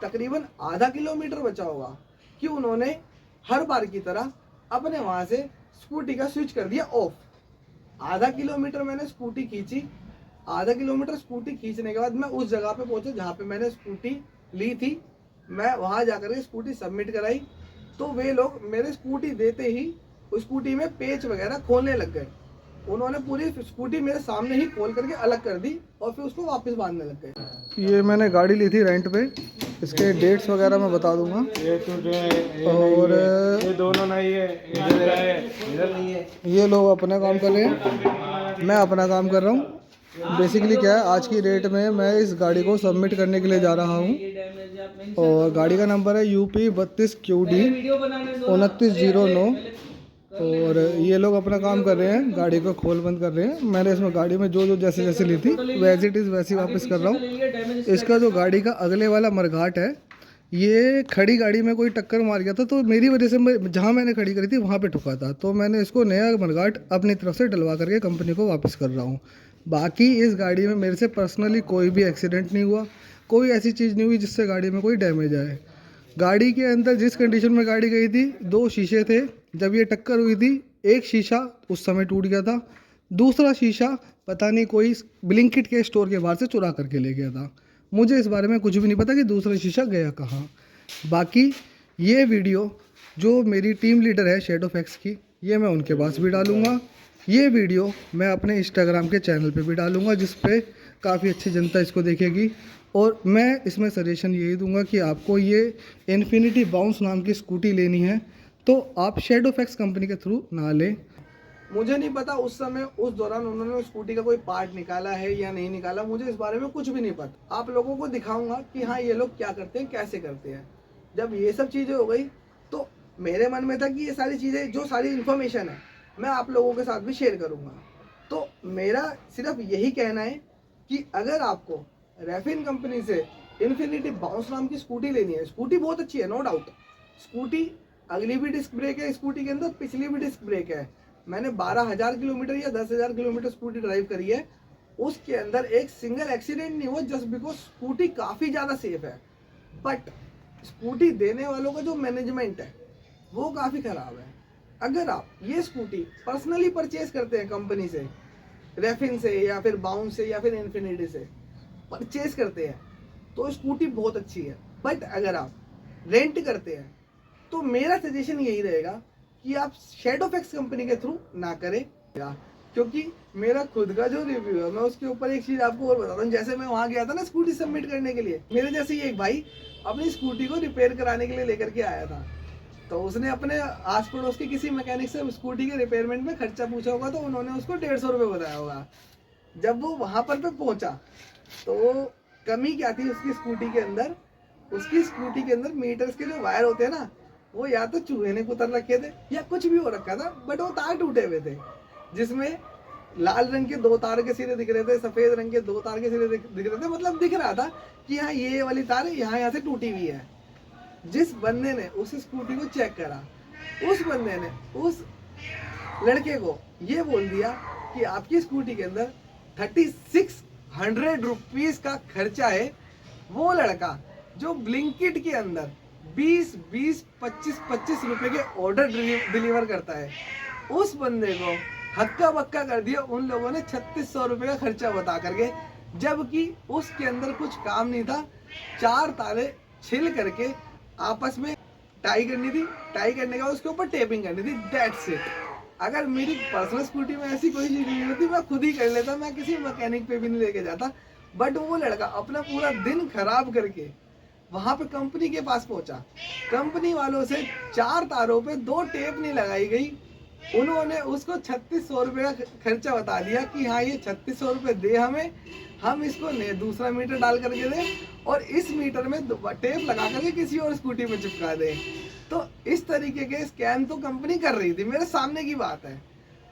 तकरीबन आधा किलोमीटर बचा होगा कि उन्होंने हर बार की तरह अपने वहाँ से स्कूटी का स्विच कर दिया ऑफ। आधा किलोमीटर मैंने स्कूटी खींची। आधा किलोमीटर स्कूटी खींचने के बाद मैं उस जगह पे पहुंचा जहाँ पे मैंने स्कूटी ली थी। मैं वहाँ जाकर के स्कूटी सबमिट कराई तो वे लोग मेरे स्कूटी देते ही उस स्कूटी में पेच वगैरह खोलने लग गए। उन्होंने पूरी स्कूटी मेरे सामने ही खोल करके अलग कर दी और फिर उसको वापस बांधने लग गए। ये मैंने गाड़ी ली थी रेंट पे, इसके डेट्स वगैरह मैं बता दूंगा। और ये दोनों नहीं है, इधर नहीं है। ये लोग अपना काम कर रहे हैं, मैं अपना काम कर रहा हूँ। बेसिकली क्या है, आज की डेट में मैं इस गाड़ी को सबमिट करने के लिए जा रहा हूँ और गाड़ी का नंबर है UP 32 QD 2909। और ये लोग अपना काम कर रहे हैं, गाड़ी को खोल बंद कर रहे हैं। मैंने इसमें गाड़ी में जो जो जैसे जैसे ली थी वैसे इट इज़ वैसी वापस कर रहा हूँ। इसका जो गाड़ी का अगले वाला मरघाट है, ये खड़ी गाड़ी में कोई टक्कर मार गया था तो मेरी वजह से मैं जहाँ मैंने खड़ी करी थी वहाँ पे ठुका था, तो मैंने इसको नया मरघाट अपनी तरफ से डलवा करके कंपनी को वापस कर रहा हूँ। बाकी इस गाड़ी में मेरे से पर्सनली कोई भी एक्सीडेंट नहीं हुआ, कोई ऐसी चीज़ नहीं हुई जिससे गाड़ी में कोई डैमेज आए। गाड़ी के अंदर जिस कंडीशन में गाड़ी गई थी, 2 शीशे थे। जब ये टक्कर हुई थी, एक शीशा उस समय टूट गया था, दूसरा शीशा पता नहीं कोई ब्लिंकिट के स्टोर के बाहर से चुरा करके ले गया था। मुझे इस बारे में कुछ भी नहीं पता कि दूसरा शीशा गया कहाँ। बाकी ये वीडियो जो मेरी टीम लीडर है शेडोफैक्स की, ये मैं उनके पास भी डालूँगा। ये वीडियो मैं अपने इंस्टाग्राम के चैनल पे भी डालूँगा, जिस पे काफ़ी अच्छी जनता इसको देखेगी। और मैं इसमें सजेशन यही दूंगा कि आपको ये इन्फिनिटी बाउंस नाम की स्कूटी लेनी है तो आप शेडोफैक्स कंपनी के थ्रू ना लें। मुझे नहीं पता उस समय उस दौरान उन्होंने उस स्कूटी का कोई पार्ट निकाला है या नहीं निकाला, मुझे इस बारे में कुछ भी नहीं पता। आप लोगों को दिखाऊंगा कि हाँ ये लोग क्या करते हैं, कैसे करते हैं। जब ये सब चीज़ें हो गई तो मेरे मन में था कि ये सारी चीज़ें, जो सारी इन्फॉर्मेशन है, मैं आप लोगों के साथ भी शेयर करूँगा। तो मेरा सिर्फ यही कहना है कि अगर आपको रेफिन कंपनी से इन्फिनिटी बाउंस नाम की स्कूटी लेनी है, स्कूटी बहुत अच्छी है, नो डाउट। स्कूटी अगली भी डिस्क ब्रेक है स्कूटी के अंदर, पिछली भी डिस्क ब्रेक है। मैंने 12,000 किलोमीटर या 10,000 किलोमीटर स्कूटी ड्राइव करी है, उसके अंदर एक सिंगल एक्सीडेंट नहीं हुआ, जस्ट बिकॉज स्कूटी काफ़ी ज़्यादा सेफ है। बट स्कूटी देने वालों का जो मैनेजमेंट है वो काफ़ी ख़राब है। अगर आप ये स्कूटी पर्सनली परचेज करते हैं कंपनी से, रेफिन से या फिर बाउंस से या फिर इन्फिनिटी से परचेज करते हैं तो स्कूटी बहुत अच्छी है। बट अगर आप रेंट करते हैं तो मेरा सजेशन यही रहेगा कि आप शेडोफैक्स कंपनी के थ्रू ना करें, क्योंकि मेरा खुद का जो रिव्यू है, मैं उसके ऊपर एक चीज़ आपको और बताता हूँ। जैसे मैं वहाँ गया था ना स्कूटी सबमिट करने के लिए, मेरे जैसे ही एक भाई अपनी स्कूटी को रिपेयर कराने के लिए लेकर के आया था। तो उसने अपने आस पड़ोस के किसी मैकेनिक से स्कूटी के रिपेयरमेंट में खर्चा पूछा होगा, तो उन्होंने उसको 150 रुपये बताया होगा। जब वो वहाँ पर पे पहुँचा तो कमी क्या थी उसकी स्कूटी के अंदर, उसकी स्कूटी के अंदर मीटर्स के जो वायर होते हैं ना, वो या तो चूहे ने कुतर रखे थे या कुछ भी हो रखा था, बट वो तार टूटे हुए थे, जिसमें लाल रंग के 2 तार के सिरे दिख रहे थे, सफ़ेद रंग के 2 तार के सिरे दिख रहे थे। मतलब दिख रहा था कि हाँ ये वाली तार यहाँ से टूटी हुई है। जिस बंदे ने उस स्कूटी को चेक करा, उस बंदे ने उस लड़के को ये बोल दिया कि आपकी स्कूटी के अंदर 3600 रुपीज़ का खर्चा है। वो लड़का जो ब्लिंकिट के अंदर 20-20, 25-25 रुपए के ऑर्डर डिलीवर करता है, उस बंदे को हक्का बक्का कर दिया उन लोगों ने 3600 रुपये का खर्चा बता करके, जबकि उसके अंदर कुछ काम नहीं था। 4 तारे छिल करके आपस में टाई करनी थी, टाई करने के बाद उसके ऊपर टेपिंग करनी थी, दैट्स इट। अगर मेरी पर्सनल स्कूटी में ऐसी कोई चीज़ नहीं होती, मैं खुद ही कर लेता, मैं किसी मैकेनिक पे भी नहीं लेके जाता। बट वो लड़का अपना पूरा दिन खराब करके वहाँ पे कंपनी के पास पहुँचा, कंपनी वालों से 4 तारों पे 2 टेप नहीं लगाई गई, उन्होंने उसको 3600 रुपये का खर्चा बता दिया कि हाँ ये 3600 रुपये दे हमें, हम इसको दूसरा मीटर डाल करके दें और इस मीटर में टेप लगा करके किसी और स्कूटी में चिपका दें। तो इस तरीके के स्कैम तो कंपनी कर रही थी, मेरे सामने की बात है।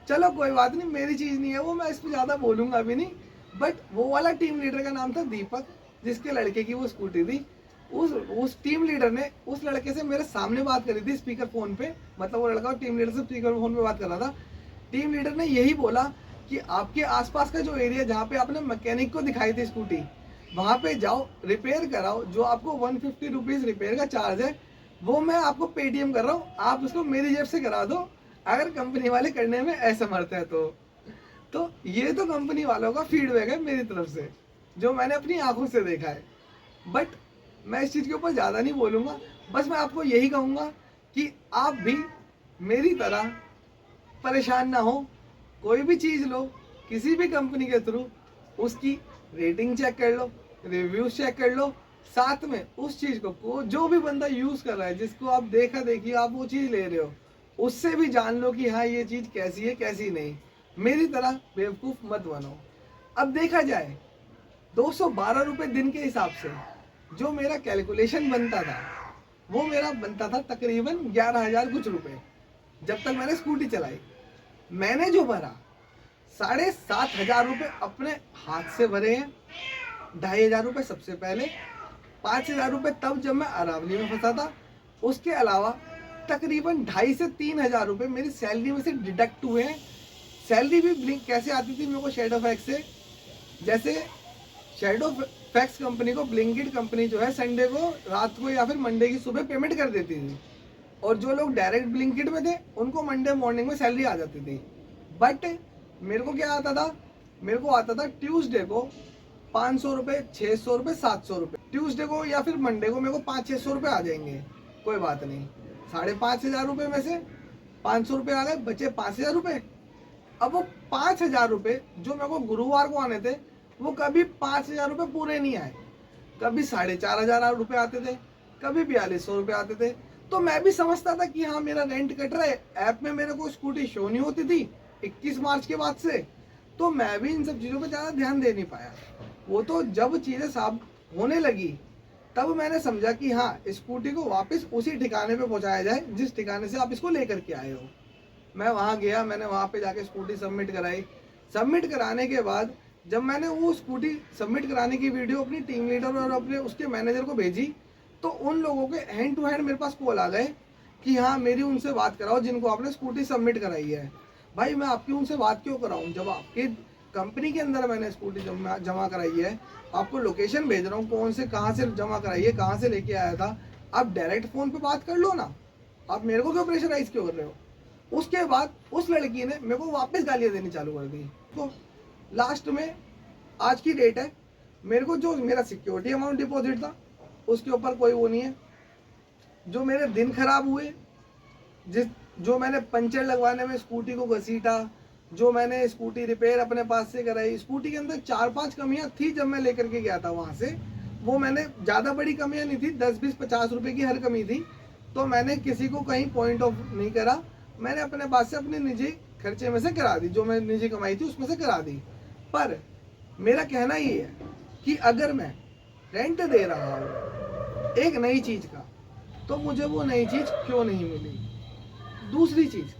चलो कोई बात नहीं, मेरी चीज़ नहीं है वो, मैं इस पर ज़्यादा बोलूँगा भी नहीं। बट वो वाला टीम लीडर का नाम था दीपक, जिसके लड़के की वो स्कूटी थी। उस टीम लीडर ने उस लड़के से मेरे सामने बात करी थी स्पीकर फोन पे, मतलब वो लड़का टीम लीडर से स्पीकर फोन पे बात कर रहा था। टीम लीडर ने यही बोला कि आपके आसपास का जो एरिया जहाँ पे आपने मैकेनिक को दिखाई थी स्कूटी, वहाँ पे जाओ, रिपेयर कराओ, जो आपको 150 रुपीज़ रिपेयर का चार्ज है वो मैं आपको पेटीएम कर रहा हूँ, आप उसको मेरी जेब से करा दो, अगर कंपनी वाले करने में असमर्थ है तो ये तो कंपनी वालों का फीडबैक है मेरी तरफ से, जो मैंने अपनी आंखों से देखा है। बट मैं इस चीज़ के ऊपर ज़्यादा नहीं बोलूँगा, बस मैं आपको यही कहूँगा कि आप भी मेरी तरह परेशान ना हो। कोई भी चीज़ लो किसी भी कंपनी के थ्रू, उसकी रेटिंग चेक कर लो, रिव्यूज़ चेक कर लो, साथ में उस चीज़ को जो भी बंदा यूज़ कर रहा है, जिसको आप देखा देखी आप वो चीज़ ले रहे हो, उससे भी जान लो कि हाँ ये चीज़ कैसी है कैसी नहीं। मेरी तरह बेवकूफ़ मत बनो। अब देखा जाए 212 रुपये दिन के हिसाब से जो मेरा कैलकुलेशन बनता था, वो मेरा बनता था तकरीबन 11,000 कुछ रुपए। जब तक मैंने स्कूटी चलाई, मैंने जो भरा 7,500 रुपये अपने हाथ से भरे हैं। 2,500 रुपये सबसे पहले, 5,000 रुपये तब जब मैं अरावली में फंसा था। उसके अलावा तकरीबन 2,500 से 3,000 रुपये मेरी सैलरी में से डिडक्ट हुए हैं। सैलरी भी ब्लिंक कैसे आती थी मेरे को शेडोफैक्स से, जैसे शैडो फैक्स कंपनी को ब्लिंकिट कंपनी जो है संडे को रात को या फिर मंडे की सुबह पेमेंट कर देती थी, और जो लोग डायरेक्ट ब्लिंकिट में थे उनको मंडे मॉर्निंग में सैलरी आ जाती थी। बट मेरे को क्या आता था, मेरे को आता था ट्यूसडे को 500 रुपये, 600 रुपये, 700 रुपये। ट्यूसडे को या फिर मंडे को मेरे को 500-600 रुपये आ जाएंगे, कोई बात नहीं। 5,500 रुपये में से 500 रुपये आ गए, बचे 5,000 रुपये। अब वो 5,000 रुपये जो मेरे को गुरुवार को आने थे, वो कभी 5,000 रुपये पूरे नहीं आए, कभी 4,500 रुपये आते थे, कभी 4,200 रुपये आते थे। तो मैं भी समझता था कि हाँ मेरा रेंट कट रहा है। ऐप में मेरे को स्कूटी शो नहीं होती थी 21 मार्च के बाद से, तो मैं भी इन सब चीज़ों पर ज़्यादा ध्यान दे नहीं पाया। वो तो जब चीज़ें साफ होने लगी तब मैंने समझा कि हाँ स्कूटी को वापस उसी ठिकाने पे पहुंचाया जाए जिस ठिकाने से आप इसको लेकर के आए हो। मैं वहाँ गया, मैंने वहाँ पे जाके स्कूटी सबमिट कराई। सबमिट कराने के बाद जब मैंने वो स्कूटी सबमिट कराने की वीडियो अपनी टीम लीडर और अपने उसके मैनेजर को भेजी, तो उन लोगों के हैंड टू हैंड मेरे पास कॉल आ गए कि हाँ मेरी उनसे बात कराओ जिनको आपने स्कूटी सबमिट कराई है। भाई मैं आपकी उनसे बात क्यों कराऊँ जब आपकी कंपनी के अंदर मैंने स्कूटी जमा कराई है, आपको लोकेशन भेज रहा हूँ कौन से कहाँ से जमा कराई है, कहाँ से लेके आया था, आप डायरेक्ट फ़ोन पे बात कर लो ना, आप मेरे को क्यों प्रेशराइज क्यों कर रहे हो। उसके बाद उस लड़की ने मेरे को वापस गालियाँ देनी चालू कर दी। तो लास्ट में आज की डेट है, मेरे को जो मेरा सिक्योरिटी अमाउंट डिपॉजिट था उसके ऊपर कोई वो नहीं है। जो मेरे दिन खराब हुए, जो मैंने पंचर लगवाने में स्कूटी को घसीटा, जो मैंने स्कूटी रिपेयर अपने पास से कराई, स्कूटी के अंदर 4-5 कमियां थी जब मैं लेकर के गया था वहाँ से। वो मैंने ज़्यादा बड़ी कमियां नहीं थी, 10, 20, 50 रुपए की हर कमी थी। तो मैंने किसी को कहीं पॉइंट ऑफ नहीं करा, मैंने अपने पास से अपने निजी खर्चे में से करा दी, जो मैं निजी कमाई थी उसमें से करा दी। पर मेरा कहना ये है कि अगर मैं रेंट दे रहा हूँ एक नई चीज़ का, तो मुझे वो नई चीज़ क्यों नहीं मिली। दूसरी चीज़,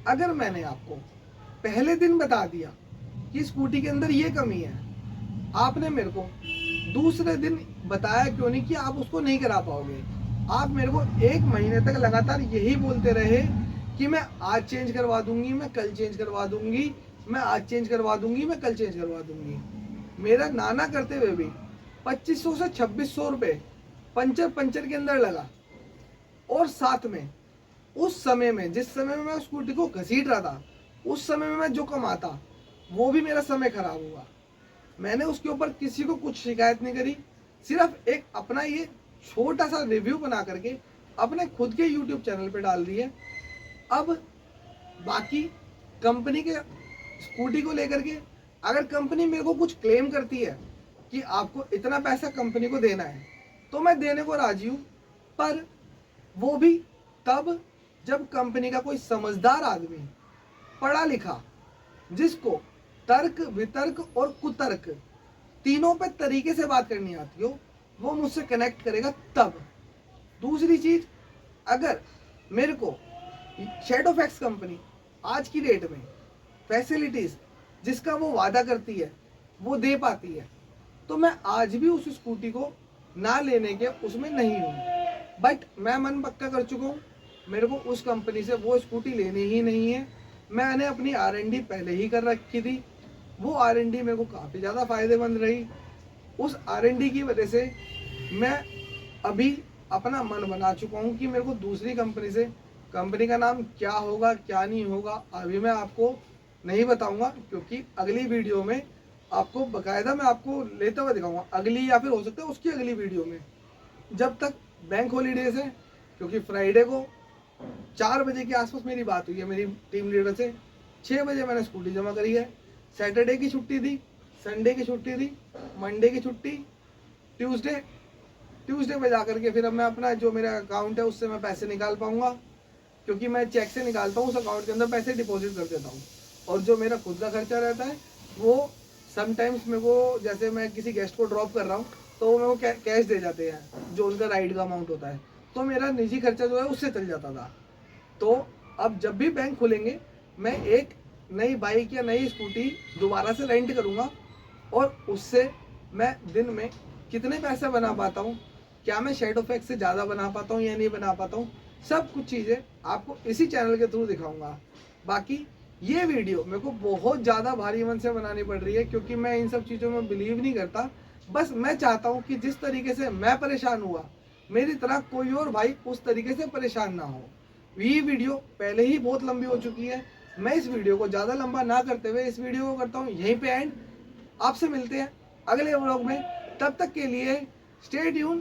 अगर मैंने आपको पहले दिन बता दिया कि स्कूटी के अंदर ये कमी है, आपने मेरे को दूसरे दिन बताया क्यों नहीं कि आप उसको नहीं करा पाओगे। आप मेरे को 1 महीने तक लगातार यही बोलते रहे कि मैं आज चेंज करवा दूंगी, मैं कल चेंज करवा दूंगी, मैं आज चेंज करवा दूंगी, मैं कल चेंज करवा दूंगी। मेरा नाना करते हुए भी 2500 से 2600 रुपये पंचर के अंदर लगा। और साथ में उस समय में, जिस समय में मैं स्कूटी को घसीट रहा था, उस समय में मैं जो कमाता वो भी मेरा समय खराब हुआ। मैंने उसके ऊपर किसी को कुछ शिकायत नहीं करी, सिर्फ एक अपना ये छोटा सा रिव्यू बना करके अपने खुद के YouTube चैनल पे डाल दिए। अब बाकी कंपनी के स्कूटी को लेकर के अगर कंपनी मेरे को कुछ क्लेम करती है कि आपको इतना पैसा कंपनी को देना है, तो मैं देने को राजी हूँ, पर वो भी तब जब कंपनी का कोई समझदार आदमी, पढ़ा लिखा, जिसको तर्क, वितर्क और कुतर्क तीनों पे तरीके से बात करनी आती हो, वो मुझसे कनेक्ट करेगा तब। दूसरी चीज, अगर मेरे को शैडो फैक्स कंपनी आज की डेट में फैसिलिटीज जिसका वो वादा करती है वो दे पाती है, तो मैं आज भी उस स्कूटी को ना लेने के उसमें नहीं हूँ। बट मैं मन पक्का कर चुका हूँ, मेरे को उस कंपनी से वो स्कूटी लेनी ही नहीं है। मैंने अपनी R&D पहले ही कर रखी थी, वो R&D मेरे को काफ़ी ज़्यादा फ़ायदेमंद रही। उस R&D की वजह से मैं अभी अपना मन बना चुका हूँ कि मेरे को दूसरी कंपनी से, कंपनी का नाम क्या होगा क्या नहीं होगा अभी मैं आपको नहीं बताऊँगा, क्योंकि अगली वीडियो में आपको बाकायदा मैं आपको लेते हुए दिखाऊँगा, अगली या फिर हो सकता है उसकी अगली वीडियो में। जब तक बैंक हॉलीडेज है, क्योंकि फ्राइडे को 4 बजे के आसपास मेरी बात हुई है मेरी टीम लीडर से, 6 बजे मैंने स्कूटी जमा करी है। सैटरडे की छुट्टी थी, संडे की छुट्टी थी, मंडे की छुट्टी, ट्यूसडे में जा करके फिर अब मैं अपना जो मेरा अकाउंट है उससे मैं पैसे निकाल पाऊँगा, क्योंकि मैं चेक से निकालता हूँ, उस अकाउंट के अंदर पैसे डिपॉजिट कर देता हूँ। और जो मेरा खुद का खर्चा रहता है वो समटाइम्स मेरे को, जैसे मैं किसी गेस्ट को ड्रॉप कर रहा हूँ तो वो मेरे को कैश दे जाते हैं जो उनका राइड का अमाउंट होता है, तो मेरा निजी खर्चा जो है उससे चल जाता था। तो अब जब भी बैंक खुलेंगे मैं एक नई बाइक या नई स्कूटी दोबारा से रेंट करूँगा, और उससे मैं दिन में कितने पैसे बना पाता हूँ, क्या मैं शैडो फैक्स से ज़्यादा बना पाता हूँ या नहीं बना पाता हूँ, सब कुछ चीज़ें आपको इसी चैनल के थ्रू दिखाऊँगा। बाकी ये वीडियो मेरे को बहुत ज़्यादा भारी मन से बनानी पड़ रही है, क्योंकि मैं इन सब चीज़ों में बिलीव नहीं करता। बस मैं चाहता हूँ कि जिस तरीके से मैं परेशान हुआ, मेरी तरह कोई और भाई उस तरीके से परेशान ना हो। ये वीडियो पहले ही बहुत लंबी हो चुकी है। मैं इस वीडियो को ज़्यादा लंबा ना करते हुए इस वीडियो को करता हूँ यहीं पे एंड। आपसे मिलते हैं अगले व्लॉग में, तब तक के लिए स्टे ट्यून।